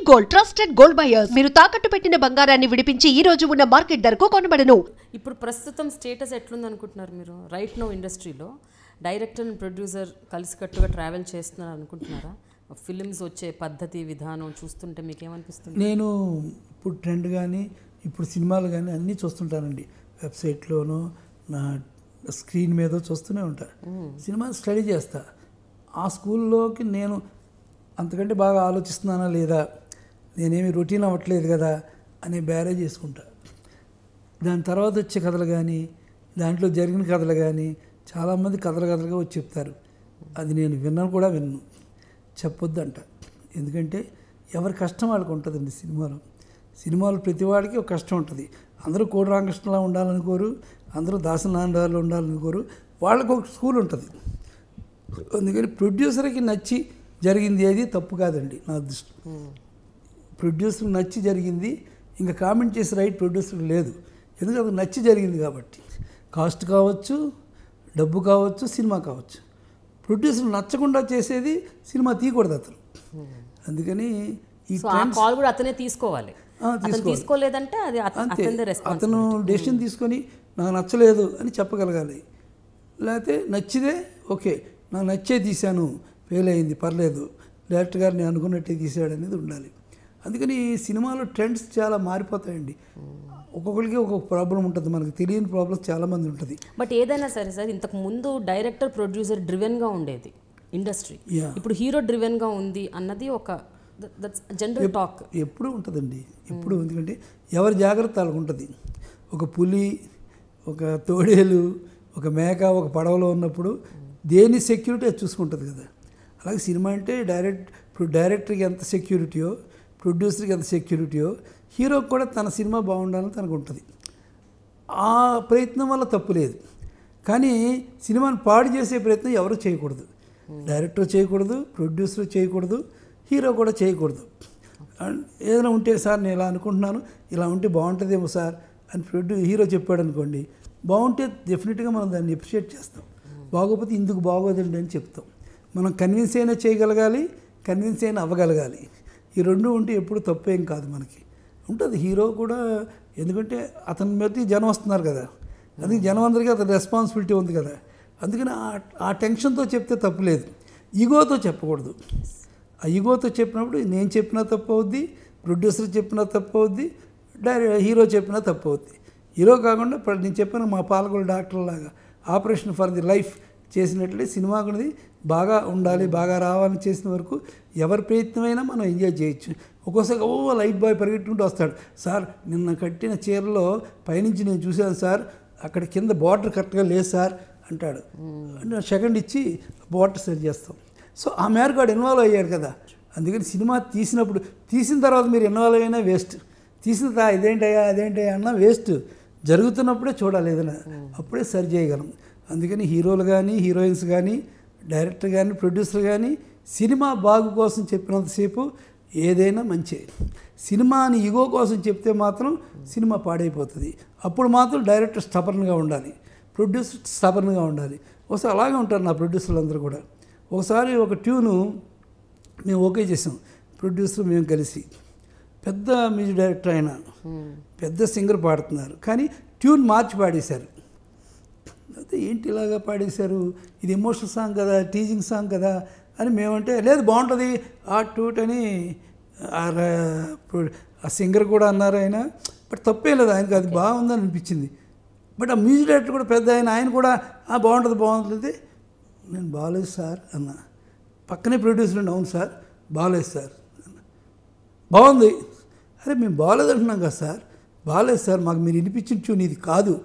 Gold trusted gold buyers. మీరు తాకట్టు పెట్టిన బంగారాన్ని విడిపించి ఈ రోజు ఉన్న మార్కెట్ ధరకు కొనబడను. ఇప్పుడు ప్రస్తుతం స్టేటస్ ఎట్లుంది అనుకుంటున్నారు మీరు? రైట్ నో ఇండస్ట్రీలో డైరెక్టర్ అండ్ ప్రొడ్యూసర్ కలిసికట్టుగా ట్రావెల్ చేస్తున్నారు అనుకుంటున్నారా? ఫిలిమ్స్ వచ్చే పద్ధతి విధానం చూస్తుంటే మీకు ఏమనిపిస్తుంది? నేను ఇప్పుడు ట్రెండ్ కానీ ఇప్పుడు సినిమాలు కానీ అన్నీ చూస్తుంటానండి. వెబ్సైట్లోనూ నా స్క్రీన్ మీద చూస్తూనే ఉంటా. సినిమా స్టడీ చేస్తా. ఆ స్కూల్లోకి నేను అంతకంటే బాగా ఆలోచిస్తున్నానా లేదా, నేనేమి రొటీన్ అవ్వట్లేదు కదా అనే బ్యారేజ్ చేసుకుంటా. దాని తర్వాత వచ్చే కథలు కానీ దాంట్లో జరిగిన కథలు కానీ చాలామంది కథలుగా వచ్చి చెప్తారు. అది నేను విన్నాను కూడా విన్ను, చెప్పొద్దంట. ఎందుకంటే ఎవరి కష్టం వాళ్ళకి ఉంటుందండి. సినిమాలు ప్రతి వాడికి ఒక కష్టం ఉంటుంది. అందరూ కోడి రామకృష్ణలా ఉండాలనుకోరు, అందరూ దాసనాండాలు ఉండాలనుకోరు. వాళ్ళకు ఒక స్కూల్ ఉంటుంది. అందుకని ప్రొడ్యూసర్కి నచ్చి జరిగింది ఏది తప్పు కాదండి నా దృష్టి. ప్రొడ్యూసర్కి నచ్చి జరిగింది, ఇంకా కామెంట్ చేసి రైట్ ప్రొడ్యూసర్కి లేదు. ఎందుకంటే అది నచ్చి జరిగింది కాబట్టి. కాస్ట్ కావచ్చు, డబ్బు కావచ్చు, సినిమా కావచ్చు. ప్రొడ్యూసర్ నచ్చకుండా చేసేది సినిమా తీయకూడదు అతను. అందుకని ఈ కాల్ కూడా అతనే తీసుకోవాలి. తీసుకోలేదంటే అది అతను డెసిషన్ తీసుకొని నాకు నచ్చలేదు అని చెప్పగలగాలి. లేకపోతే నచ్చిదే ఓకే, నాకు నచ్చే తీశాను, ఫెయిల్ అయింది పర్లేదు, డైరెక్టర్ గారు నేను అనుకున్నట్టే తీసాడు అనేది ఉండాలి. అందుకని సినిమాలో ట్రెండ్స్ చాలా మారిపోతాయండి. ఒక్కొక్కరికి ఒక్కొక్క ప్రాబ్లం ఉంటుంది, మనకు తెలియని ప్రాబ్లమ్స్ చాలామంది ఉంటుంది. బట్ ఏదైనా సరే సార్, ఇంతకు ముందు డైరెక్టర్ ప్రొడ్యూసర్ డ్రివెన్గా ఉండేది ఇండస్ట్రీ, ఇప్పుడు హీరో డ్రివెన్గా ఉంది అన్నది ఒక జనరల్ టాక్. ఎప్పుడు ఉంటుందండి, ఎప్పుడు. ఎందుకంటే ఎవరి జాగ్రత్త వాళ్ళకు ఉంటుంది. ఒక పులి, ఒక తోడేలు, ఒక మేక ఒక పడవలో ఉన్నప్పుడు దేని సెక్యూరిటీ అది చూసుకుంటుంది కదా. అలాగే సినిమా అంటే డైరెక్టర్కి ఎంత సెక్యూరిటీయో, ప్రొడ్యూసర్కి ఎంత సెక్యూరిటీయో, హీరోకి కూడా తన సినిమా బాగుండాలని తనకు ఉంటుంది. ఆ ప్రయత్నం వల్ల తప్పు లేదు. కానీ సినిమాని పాడు చేసే ప్రయత్నం ఎవరు చేయకూడదు. డైరెక్టర్ చేయకూడదు, ప్రొడ్యూసర్ చేయకూడదు, హీరో కూడా చేయకూడదు. ఏదైనా ఉంటే సార్ నేను ఇలా అనుకుంటున్నాను, ఇలా ఉంటే బాగుంటుందేమో సార్ అని హీరో చెప్పాడు అనుకోండి, బాగుంటే డెఫినెట్గా మనం దాన్ని అప్రిషియేట్ చేస్తాం. బాగోకపోతే ఇందుకు బాగోదండి అని చెప్తాం. మనం కన్విన్స్ అయినా చేయగలగాలి, కన్విన్స్ అయినా అవ్వగలగాలి. ఈ రెండు ఉంటే ఎప్పుడు తప్పేం కాదు మనకి. ఉంటుంది హీరో కూడా. ఎందుకంటే అతని మీద జనం వస్తున్నారు కదా, అందుకే జనం అందరికీ అతని రెస్పాన్సిబిలిటీ ఉంది కదా. అందుకని ఆ టెన్షన్తో చెప్తే తప్పులేదు, ఈగోతో చెప్పకూడదు. ఆ ఈగోతో చెప్పినప్పుడు నేను చెప్పినా తప్పు అవుద్ది, ప్రొడ్యూసర్ చెప్పినా తప్పు అవుద్ది, హీరో చెప్పినా తప్పు అవుద్ది. హీరో కాకుండా నేను చెప్పాను మా పాలకొల్లు డాక్టర్ లాగా ఆపరేషన్ ఫర్ ది లైఫ్ చేసినట్లే సినిమా అనేది బాగా ఉండాలి, బాగా రావాలని చేసిన వరకు ఎవరి ప్రయత్నమైనా మనం ఎంజాయ్ చేయొచ్చు. ఒక్కోసారి లైట్ బాయ్ పరిగెట్టుకుంటూ వస్తాడు, సార్ నిన్న కట్టిన చీరలో పైనుంచి నేను చూశాను సార్, అక్కడ కింద బార్డర్ కరెక్ట్గా లేదు సార్ అంటాడు. సెకండ్ ఇచ్చి బార్డర్ సరి చేస్తాం. సో ఆ మేరకు వాడు ఇన్వాల్వ్ అయ్యాడు కదా. అందుకని సినిమా తీసిన తర్వాత మీరు ఇన్వాల్వ్ అయినా వేస్ట్, తీసిన తర్వాత ఇదేంటయ్యా అదేంటయ్యా అన్నా వేస్ట్. జరుగుతున్నప్పుడే చూడాలి, ఏదైనా అప్పుడే సరి చేయగలం. అందుకని హీరోలు కానీ హీరోయిన్స్ కానీ డైరెక్టర్ కానీ ప్రొడ్యూసర్ కానీ సినిమా బాగు కోసం చెప్పినంతసేపు ఏదైనా మంచి. సినిమాని ఈగో కోసం చెప్తే మాత్రం సినిమా పాడైపోతుంది. అప్పుడు మాత్రం డైరెక్టర్ స్టబర్న్గా ఉండాలి, ప్రొడ్యూసర్ స్టబర్న్గా ఉండాలి. ఒకసారి అలాగే ఉంటారు నా ప్రొడ్యూసర్లు అందరూ కూడా. ఒకసారి ఒక ట్యూను మేము ఓకే చేసాం, ప్రొడ్యూసర్ మేము కలిసి. పెద్ద మ్యూజిక్ డైరెక్టర్ ఆయన, పెద్ద సింగర్ పాడుతున్నారు, కానీ ట్యూన్ మార్చి పాడేశారు. అయితే ఏంటి ఇలాగా పాడేశారు, ఇది ఎమోషనల్ సాంగ్ కదా, టీజింగ్ సాంగ్ కదా అని మేమంటే లేదు బాగుంటుంది ఆ ట్యూట్ అని ఆ సింగర్ కూడా అన్నారు ఆయన. బట్ తప్పేం లేదు, ఆయనకు అది బాగుందని అనిపించింది. బట్ ఆ మ్యూజిక్ డైరెక్టర్ కూడా పెద్ద ఆయన కూడా బాగుంటుంది. నేను బాగలేదు సార్ అన్న. పక్కనే ప్రొడ్యూసర్ అండి, అవును సార్ బాగలేదు సార్ అన్న. బాగుంది, అరే మేము బాగలేదు అంటున్నాం కదా సార్, బాగలేదు సార్ మాకు మీరు వినిపించిన ట్యూన్ ఇది కాదు,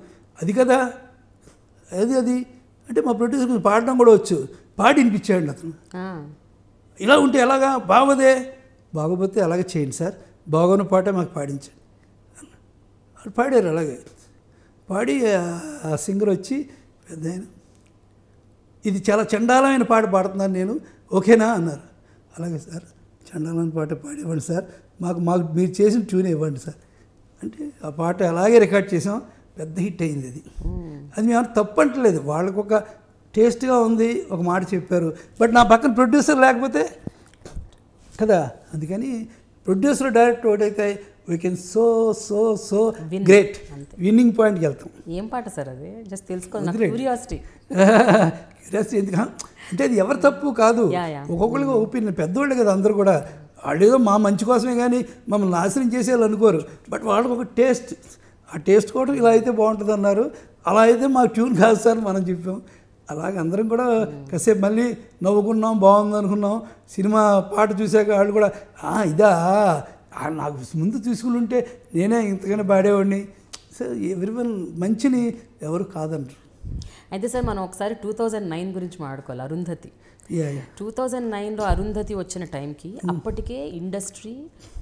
అది కదా అది అంటే మా ప్రొడ్యూసర్ పాడడం కూడా వచ్చు, పాడి వినిపించాడు అతను. ఇలా ఉంటే ఎలాగా, బాగోపోతే అలాగే చేయండి సార్, బాగోని పాటే మాకు పాడించండి అన్న. పాడారు. అలాగే పాడి ఆ సింగర్ వచ్చి పెద్ద ఆయన, ఇది చాలా చండాలమైన పాట పాడుతున్నాను నేను, ఓకేనా అన్నారు. అలాగే సార్ చండాలమైన పాట పాడివ్వండి సార్, మాకు మీరు చేసిన ట్యూన్ ఇవ్వండి సార్ అంటే ఆ పాట అలాగే రికార్డ్ చేసాం. పెద్ద హిట్ అయింది అది మేము తప్పు అంటలేదు, వాళ్ళకు ఒక టేస్ట్గా ఉంది, ఒక మాట చెప్పారు. బట్ నా పక్కన ప్రొడ్యూసర్ లేకపోతే కదా, అందుకని ప్రొడ్యూసర్ డైరెక్టర్ ఒకటైతే we can so great winnowing పాయింట్కి వెళ్తాం. ఏం పాట సార్ అది? జస్ట్ తెలుసుకోవాలి, క్యూరియాసిటీ. క్యూరియాసిటీ ఎందుకు అంటే అది ఎవరి తప్పు కాదు, ఒక్కొక్కరికి ఒపీనియన్. పెద్దోళ్ళు కదా అందరూ కూడా, వాళ్ళు ఏదో మా మంచి కోసమే కానీ మమ్మల్ని నాశనం చేసేయాలి అనుకోరు. బట్ వాళ్ళకి ఒక టేస్ట్, ఆ టేస్ట్ కూడా ఇలా అయితే బాగుంటుంది అన్నారు. అలా అయితే మా ట్యూన్ కాదు సార్ మనం చెప్పాం. అలాగే అందరం కూడా కాసేపు మళ్ళీ నవ్వుకున్నాం, బాగుంది అనుకున్నాం. సినిమా పాట చూశాక వాళ్ళు కూడా ఇదా నాకు ముందు తీసుకుని ఉంటే నేనే ఇంతకన్నా పాడేవాడిని. సో ఎవరివన్ మంచిని ఎవరు కాదంటారు. అయితే సార్ మనం ఒకసారి 2009 గురించి మాట్లాడుకోవాలి. అరుంధతి 2009లో అరుంధతి వచ్చిన టైంకి అప్పటికే ఇండస్ట్రీ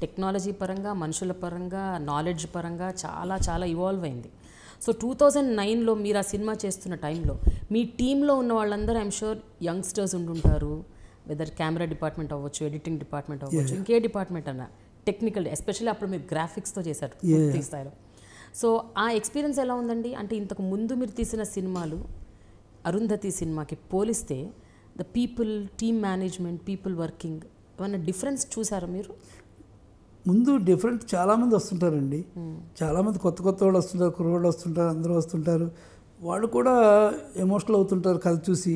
టెక్నాలజీ పరంగా, మనుషుల పరంగా, నాలెడ్జ్ పరంగా చాలా చాలా ఇవాల్వ్ అయింది. సో 2009లో మీరు ఆ సినిమా చేస్తున్న టైంలో మీ టీంలో ఉన్న వాళ్ళందరూ ఐఎమ్ షూర్ యంగ్స్టర్స్ ఉండుంటారు. వెదర్ కెమెరా డిపార్ట్మెంట్ అవ్వచ్చు, ఎడిటింగ్ డిపార్ట్మెంట్ అవ్వచ్చు, ఇంకే డిపార్ట్మెంట్ అన్నా, టెక్నికల్, ఎస్పెషల్లీ అప్పుడు మీరు గ్రాఫిక్స్తో చేశారు పూర్తి స్థాయిలో. సో ఆ ఎక్స్పీరియన్స్ ఎలా ఉందండి? అంటే ఇంతకు ముందు మీరు తీసిన సినిమాలు అరుంధతి సినిమాకి పోలిస్తే the people, team management, people working ఏమన్నా డిఫరెన్స్ చూసారా మీరు? ముందు డిఫరెంట్ చాలామంది వస్తుంటారండి, చాలామంది కొత్త వాళ్ళు వస్తుంటారు, కుర్రవాళ్ళు వస్తుంటారు, అందరూ వస్తుంటారు. వాళ్ళు కూడా ఎమోషనల్ అవుతుంటారు కథ చూసి.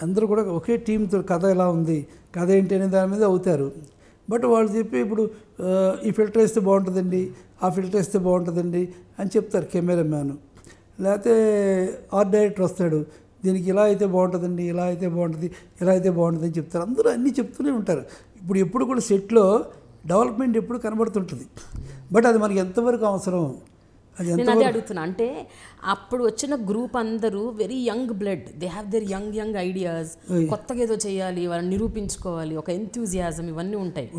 అందరూ కూడా ఒకే టీంతో కథ ఎలా ఉంది, కథ ఏంటి అనే దాని మీద అవుతారు. బట్ వాళ్ళు చెప్పి ఇప్పుడు ఈ ఫిల్టర్ వేస్తే బాగుంటుందండి, ఆ ఫిల్టర్ వేస్తే బాగుంటుందండి అని చెప్తారు కెమెరా మ్యాన్. లేకపోతే ఆర్ట్ డైరెక్టర్ వస్తాడు, దీనికి ఇలా అయితే బాగుంటుందండి, ఇలా అయితే బాగుంటుంది, ఇలా అయితే బాగుంటుంది అని చెప్తారు. అందరూ అన్నీ చెప్తూనే ఉంటారు. ఇప్పుడు ఎప్పుడు కూడా సెట్లో డెవలప్మెంట్ ఎప్పుడు కనబడుతుంటుంది. బట్ అది మనకి ఎంతవరకు అవసరం, అది నేను అదే అడుగుతున్నా. అంటే అప్పుడు వచ్చిన గ్రూప్ అందరూ very young blood, they have their young ideas, కొత్తగా ఏదో చేయాలి, వాళ్ళని నిరూపించుకోవాలి, ఒక ఎంథ్యూజియాజం, ఇవన్నీ ఉంటాయి.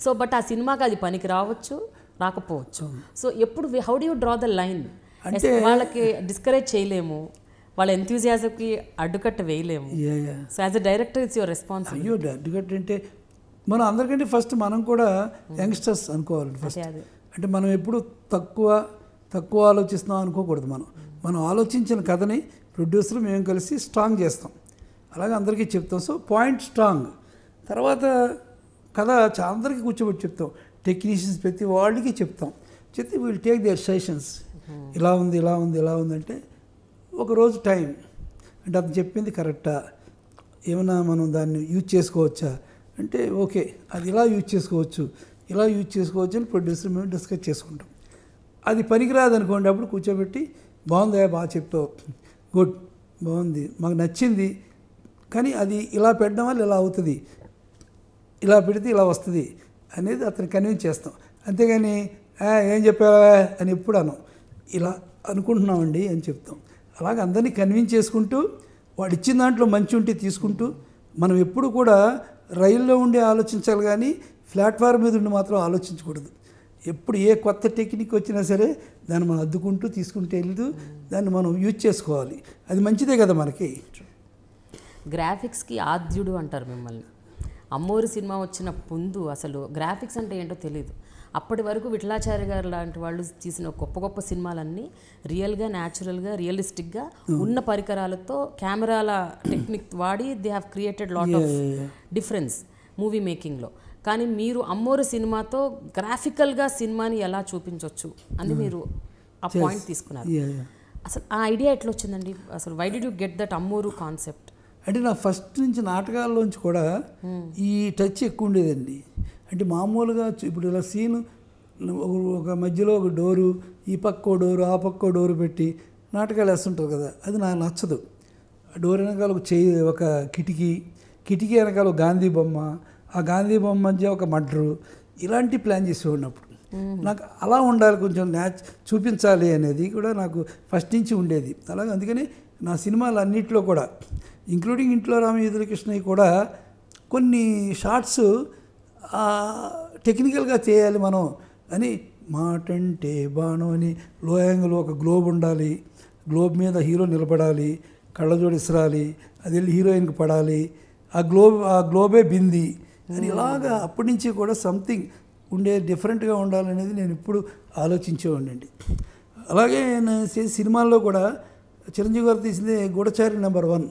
సో బట్ ఆ సినిమాకి అది పనికి రావచ్చు, రాకపోవచ్చు. సో ఎప్పుడు how do you draw the line? అంటే వాళ్ళకి డిస్కరేజ్ చేయలేము, వాళ్ళ ఎంథ్యూజియాజంకి అడ్డుకట్ట వేయలేము. So as a director it's your responsibility. అయ్యో అడ్డుకట్ట అంటే మనం అందరికంటే ఫస్ట్ మనం కూడా యంగ్స్టర్స్ అనుకోవాలి ఫస్ట్. అంటే మనం ఎప్పుడు తక్కువ ఆలోచిస్తున్నాం అనుకోకూడదు. మనం ఆలోచించిన కథని ప్రొడ్యూసర్ మేము కలిసి స్ట్రాంగ్ చేస్తాం, అలాగే అందరికీ చెప్తాం. సో పాయింట్ స్ట్రాంగ్, తర్వాత కథ అందరికీ కూర్చోబెట్టి చెప్తాం, టెక్నీషియన్స్ ప్రతి వాళ్ళకి చెప్తాం. చెప్తే వీల్ టేక్ దేర్ సజెషన్స్, ఇలా ఉంది ఇలా ఉంది ఇలా ఉంది అంటే ఒకరోజు టైం అంటే అది చెప్పింది కరెక్టా, ఏమైనా మనం దాన్ని యూజ్ చేసుకోవచ్చా అంటే ఓకే అది ఇలా యూజ్ చేసుకోవచ్చు అని ప్రొడ్యూసర్ మేము డిస్కస్ చేసుకుంటాం. అది పనికిరాదు అనుకోండి, అప్పుడు కూర్చోబెట్టి బాగుందా, బాగా చెప్పావు, గుడ్, బాగుంది, మాకు నచ్చింది, కానీ అది ఇలా పెట్టడం వల్ల ఇలా అవుతుంది, ఇలా పెడితే ఇలా వస్తుంది అనేది అతను కన్విన్స్ చేస్తాం. అంతేగాని ఏం చెప్పావా అని ఎప్పుడు అనం, ఇలా అనుకుంటున్నామండి అని చెప్తాం. అలాగే అందరినీ కన్విన్స్ చేసుకుంటూ వాడు ఇచ్చిన దాంట్లో మంచి ఉంటే తీసుకుంటూ, మనం ఎప్పుడు కూడా రైల్లో ఉండి ఆలోచించాలి కానీ ప్లాట్ఫామ్ మీద ఉండి మాత్రం ఆలోచించకూడదు. ఎప్పుడు ఏ కొత్త టెక్నిక్ వచ్చినా సరే దాన్ని మనం అద్దుకుంటూ తీసుకుంటే వెళ్తూ దాన్ని మనం యూజ్ చేసుకోవాలి. అది మంచిదే కదా మనకి. గ్రాఫిక్స్కి ఆద్యుడు అంటారు మిమ్మల్ని. అమ్మోరు సినిమా వచ్చిన ముందు అసలు గ్రాఫిక్స్ అంటే ఏంటో తెలియదు. అప్పటి వరకు విఠలాచార్య గారు లాంటి వాళ్ళు తీసిన గొప్ప సినిమాలన్నీ రియల్గా, న్యాచురల్గా, రియలిస్టిక్గా ఉన్న పరికరాలతో కెమెరాల టెక్నిక్ వాడి they have created lot of difference movie మేకింగ్లో. కానీ మీరు అమ్మోరు సినిమాతో గ్రాఫికల్గా సినిమాని ఎలా చూపించవచ్చు అని మీరు ఆ పాయింట్ తీసుకున్నారు. అసలు ఆ ఐడియా ఎట్లా వచ్చిందండి? అసలు why did you get that Ammoru concept? అంటే నా ఫస్ట్ నుంచి నాటకాల్లోంచి కూడా ఈ టచ్ ఎక్కువ ఉండేదండి. అంటే మామూలుగా ఇప్పుడు ఇలా సీను ఒక మధ్యలో ఒక డోరు, ఈ పక్కో డోరు ఆ పక్కో డోరు పెట్టి నాటకాలు వేస్తుంటారు కదా, అది నాకు నచ్చదు. డోర్ వెనకాల ఒక కిటికీ వెనకాల ఒక గాంధీ బొమ్మ, ఆ గాంధీ బొమ్మ మధ్య ఒక మడ్రు, ఇలాంటి ప్లాన్ చేసి ఉన్నప్పుడు నాకు అలా ఉండాలి, కొంచెం చూపించాలి అనేది కూడా నాకు ఫస్ట్ నుంచి ఉండేది. అలాగే అందుకని నా సినిమాలు అన్నింటిలో కూడా ఇంక్లూడింగ్ ఇంట్లో రామయ్య కృష్ణయ్య కూడా కొన్ని షార్ట్స్ టెక్నికల్గా చేయాలి మనం అని, మాటంటే బాణం అని లో యాంగిల్ ఒక గ్లోబ్ ఉండాలి, గ్లోబ్ మీద హీరో నిలబడాలి, కళ్ళజోడు ఇసరాలి, అది వెళ్ళి హీరోయిన్కి పడాలి, ఆ గ్లోబే బింది అని ఇలాగా అప్పటి నుంచి కూడా సంథింగ్ ఉండే డిఫరెంట్గా ఉండాలనేది నేను ఇప్పుడు ఆలోచించేవాడినండి. అలాగే నేను సినిమాల్లో కూడా చిరంజీవి గారు తీసింది గూఢచారి నెంబర్ 1,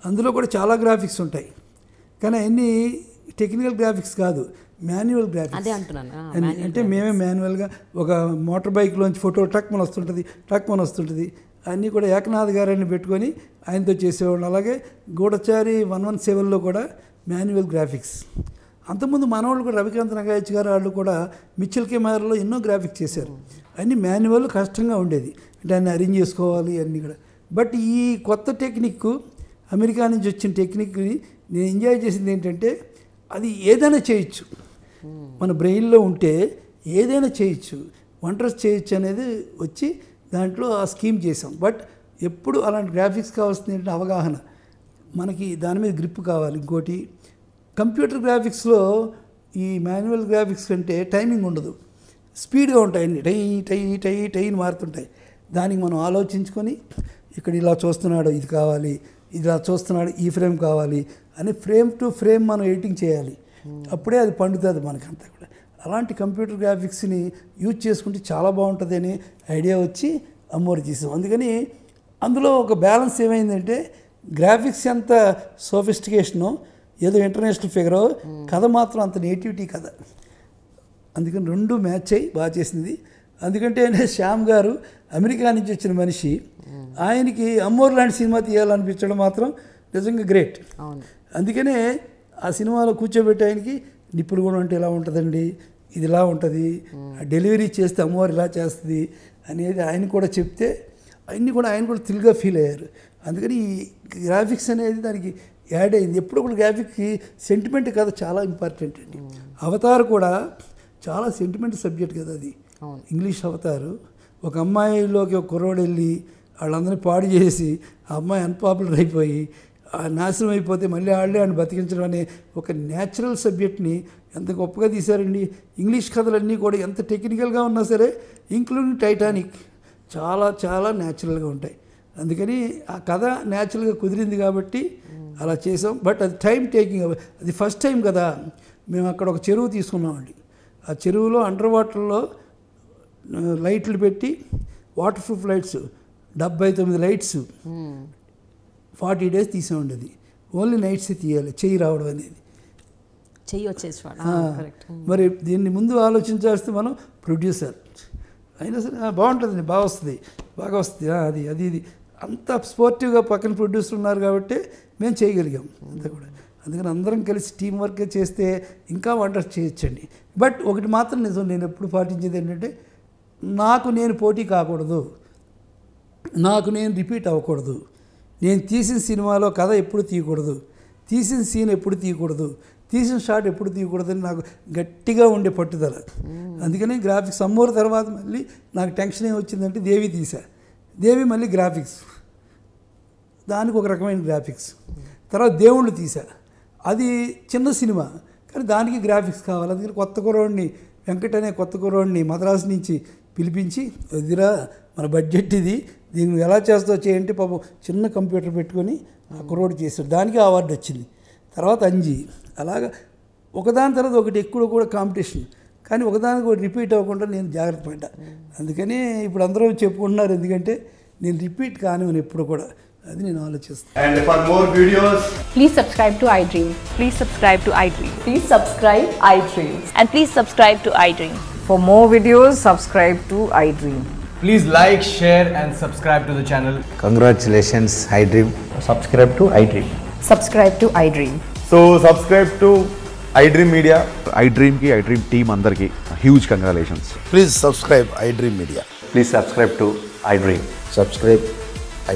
అందులో కూడా చాలా గ్రాఫిక్స్ ఉంటాయి, కానీ అన్నీ టెక్నికల్ గ్రాఫిక్స్ కాదు, మాన్యువల్ గ్రాఫిక్స్ అదే అంటున్నాను. అంటే మేమే మాన్యువల్గా ఒక మోటార్ బైక్లోంచి ఫోటో టక్మని వస్తుంటుంది అన్నీ కూడా ఏకనాథ్ గారిని పెట్టుకొని ఆయనతో చేసేవాళ్ళు. అలాగే గూఢచారి 117లో కూడా మాన్యువల్ గ్రాఫిక్స్. అంతకుముందు మనవాళ్ళు కూడా రవికాంత్ నగాయచ్ గారు వాళ్ళు కూడా మిచ్చల్ కెమెరాలో ఎన్నో గ్రాఫిక్స్ చేశారు. అన్నీ మాన్యువల్ కష్టంగా ఉండేది, అంటే అన్ని అరేంజ్ చేసుకోవాలి అన్నీ కూడా. బట్ ఈ కొత్త టెక్నిక్, అమెరికా నుంచి వచ్చిన టెక్నిక్ని నేను ఎంజాయ్ చేసింది ఏంటంటే అది ఏదైనా చేయొచ్చు, మన బ్రెయిన్లో ఉంటే ఏదైనా చేయొచ్చు, వండర్స్ చేయొచ్చు అనేది వచ్చి దాంట్లో ఆ స్కీమ్ చేసాం. బట్ ఎప్పుడు అలాంటి గ్రాఫిక్స్ కావాల్సింది ఏంటంటే అవగాహన, మనకి దాని మీద గ్రిప్ కావాలి. ఇంకోటి కంప్యూటర్ గ్రాఫిక్స్లో ఈ మాన్యువల్ గ్రాఫిక్స్ కంటే టైమింగ్ ఉండదు, స్పీడ్గా ఉంటాయి, అన్ని టైని మారుతుంటాయి. దానికి మనం ఆలోచించుకొని ఇక్కడ ఇలా చూస్తున్నాడు ఇది కావాలి, ఇలా చూస్తున్నాడు ఈ ఫ్రేమ్ కావాలి అని ఫ్రేమ్ టు ఫ్రేమ్ మనం ఎడిటింగ్ చేయాలి, అప్పుడే అది పండుతుంది మనకంతా కూడా. అలాంటి కంప్యూటర్ గ్రాఫిక్స్ని యూజ్ చేసుకుంటే చాలా బాగుంటుంది అని ఐడియా వచ్చి అమ్మోరు చేసాం. అందుకని అందులో ఒక బ్యాలెన్స్ ఏమైందంటే గ్రాఫిక్స్ ఎంత సోఫిస్టికేషను, ఏదో ఇంటర్నేషనల్ ఫిగరో, కథ మాత్రం అంత నేటివిటీ కథ. అందుకని రెండు మ్యాచ్ అయ్యి బాగా చేసింది. అందుకంటే శ్యామ్ గారు అమెరికా నుంచి వచ్చిన మనిషి, ఆయనకి అమ్మోర్ లాంటి సినిమా తీయాలనిపించడం మాత్రం నిజంగా గ్రేట్. అందుకనే ఆ సినిమాలో కూర్చోబెట్టి ఆయనకి నిప్పులు కూడా అంటే ఇలా ఉంటుందండి, ఇది ఇలా ఉంటుంది, డెలివరీ చేస్తే అమ్మవారు ఇలా చేస్తుంది అనేది ఆయన కూడా చెప్తే ఆయన కూడా థ్రిల్గా ఫీల్ అయ్యారు. అందుకని ఈ గ్రాఫిక్స్ అనేది దానికి యాడ్ అయింది. ఎప్పుడు కూడా గ్రాఫిక్కి సెంటిమెంట్ కదా చాలా ఇంపార్టెంట్ అండి. అవతార్ కూడా చాలా సెంటిమెంట్ సబ్జెక్ట్ కదా అది, ఇంగ్లీష్ అవతారు. ఒక అమ్మాయిలోకి ఒక కుర్రోడు వెళ్ళి వాళ్ళందరినీ పాడు చేసి ఆ అమ్మాయి అన్పాపులర్ అయిపోయి నాశనం అయిపోతే మళ్ళీ వాళ్ళే ఆయన బతికించడం అనే ఒక న్యాచురల్ సబ్జెక్ట్ని ఎంత గొప్పగా తీశారండి. ఇంగ్లీష్ కథలన్నీ కూడా ఎంత టెక్నికల్గా ఉన్నా సరే, ఇంక్లూడింగ్ టైటానిక్, చాలా చాలా న్యాచురల్గా ఉంటాయి. అందుకని ఆ కథ న్యాచురల్గా కుదిరింది కాబట్టి అలా చేసాం. బట్ అది టైం టేకింగ్, అది ఫస్ట్ టైం కదా. మేము అక్కడ ఒక చెరువు తీసుకున్నామండి. ఆ చెరువులో అండర్ వాటర్లో లైట్లు పెట్టి, water proof lights 79 lights 40 days తీసామండి. అది ఓన్లీ నైట్సే తీయాలి, చెయ్యి రావడం అనేది. చెయ్యి వచ్చేసి మరి దీన్ని ముందు ఆలోచించాల్సి మనం ప్రొడ్యూసర్ అయినా సరే బాగుంటుంది, బాగా వస్తుంది అది ఇది అంత స్పోర్టివ్గా పక్కన ప్రొడ్యూసర్ ఉన్నారు కాబట్టి మేము చేయగలిగాం అంతా కూడా. అందుకని అందరం కలిసి టీం వర్క్ చేస్తే ఇంకా వండర్స్ చేయొచ్చండి. బట్ ఒకటి మాత్రం నిజం, నేను ఎప్పుడు పాటించేది ఏంటంటే నాకు నేను పోటీ కాకూడదు, నాకు నేను రిపీట్ అవ్వకూడదు. నేను తీసిన సినిమాలో కథ ఎప్పుడు తీయకూడదు, తీసిన సీన్ ఎప్పుడు తీయకూడదు, తీసిన షాట్ ఎప్పుడు తీయకూడదు అని నాకు గట్టిగా ఉండే పట్టుదల. అందుకని గ్రాఫిక్స్ అమ్మోరు తర్వాత మళ్ళీ నాకు టెన్షన్ ఏమొచ్చిందంటే దేవి తీసా. దేవి మళ్ళీ గ్రాఫిక్స్, దానికి ఒక రకమైన గ్రాఫిక్స్. తర్వాత దేవుళ్ళు తీసా, అది చిన్న సినిమా కానీ దానికి గ్రాఫిక్స్ కావాలి. అందుకని కొత్త కుర్రోడిని, వెంకట్ అనే కొత్త కుర్రోడిని మద్రాసు నుంచి పిలిపించి, వదిరా మన బడ్జెట్ ఇది, దీన్ని ఎలా చేస్తావు చేయంటే పాపం చిన్న కంప్యూటర్ పెట్టుకొని ఆ కుర్రోడు చేశాడు, దానికి అవార్డు వచ్చింది. తర్వాత అంజీ, అలాగా ఒకదాని తర్వాత ఒకటి ఎక్కువ కూడా కాంపిటీషన్, కానీ ఒకదానికి ఒకటి రిపీట్ అవ్వకుండా నేను జాగ్రత్త పడ్డా. అందుకని ఇప్పుడు అందరూ చెప్పుకుంటున్నారు, ఎందుకంటే నేను రిపీట్ కానివ్వను ఎప్పుడు కూడా, అది నేను ఆలోచిస్తాను. And for more videos, please subscribe to iDream. Please subscribe to iDream. Please subscribe iDream. And please subscribe to iDream. For more videos, subscribe to iDream. please like, share and subscribe to the channel. Congratulations, iDream. Subscribe to iDream. Subscribe to iDream. So subscribe to iDream Media. iDream team andarki huge congratulations. Please subscribe iDream Media. Please subscribe to iDream. Subscribe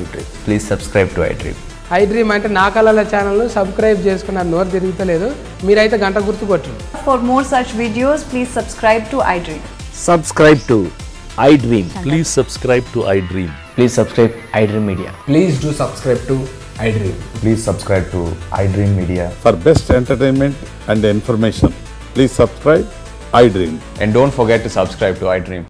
iDream. Please subscribe to iDream. iDream అంటే నా కళల ఛానల్ను subscribe చేసుకున్న నోరు తిరుగుతలేదు, మీరైతే గంట గుర్తు కొట్టండి. For more such videos, please subscribe to iDream. Subscribe to iDream. Please subscribe to iDream. Please subscribe iDream Media. Please do subscribe to iDream. Please subscribe to iDream Media. For best entertainment and information, please subscribe iDream. And don't forget to subscribe to iDream.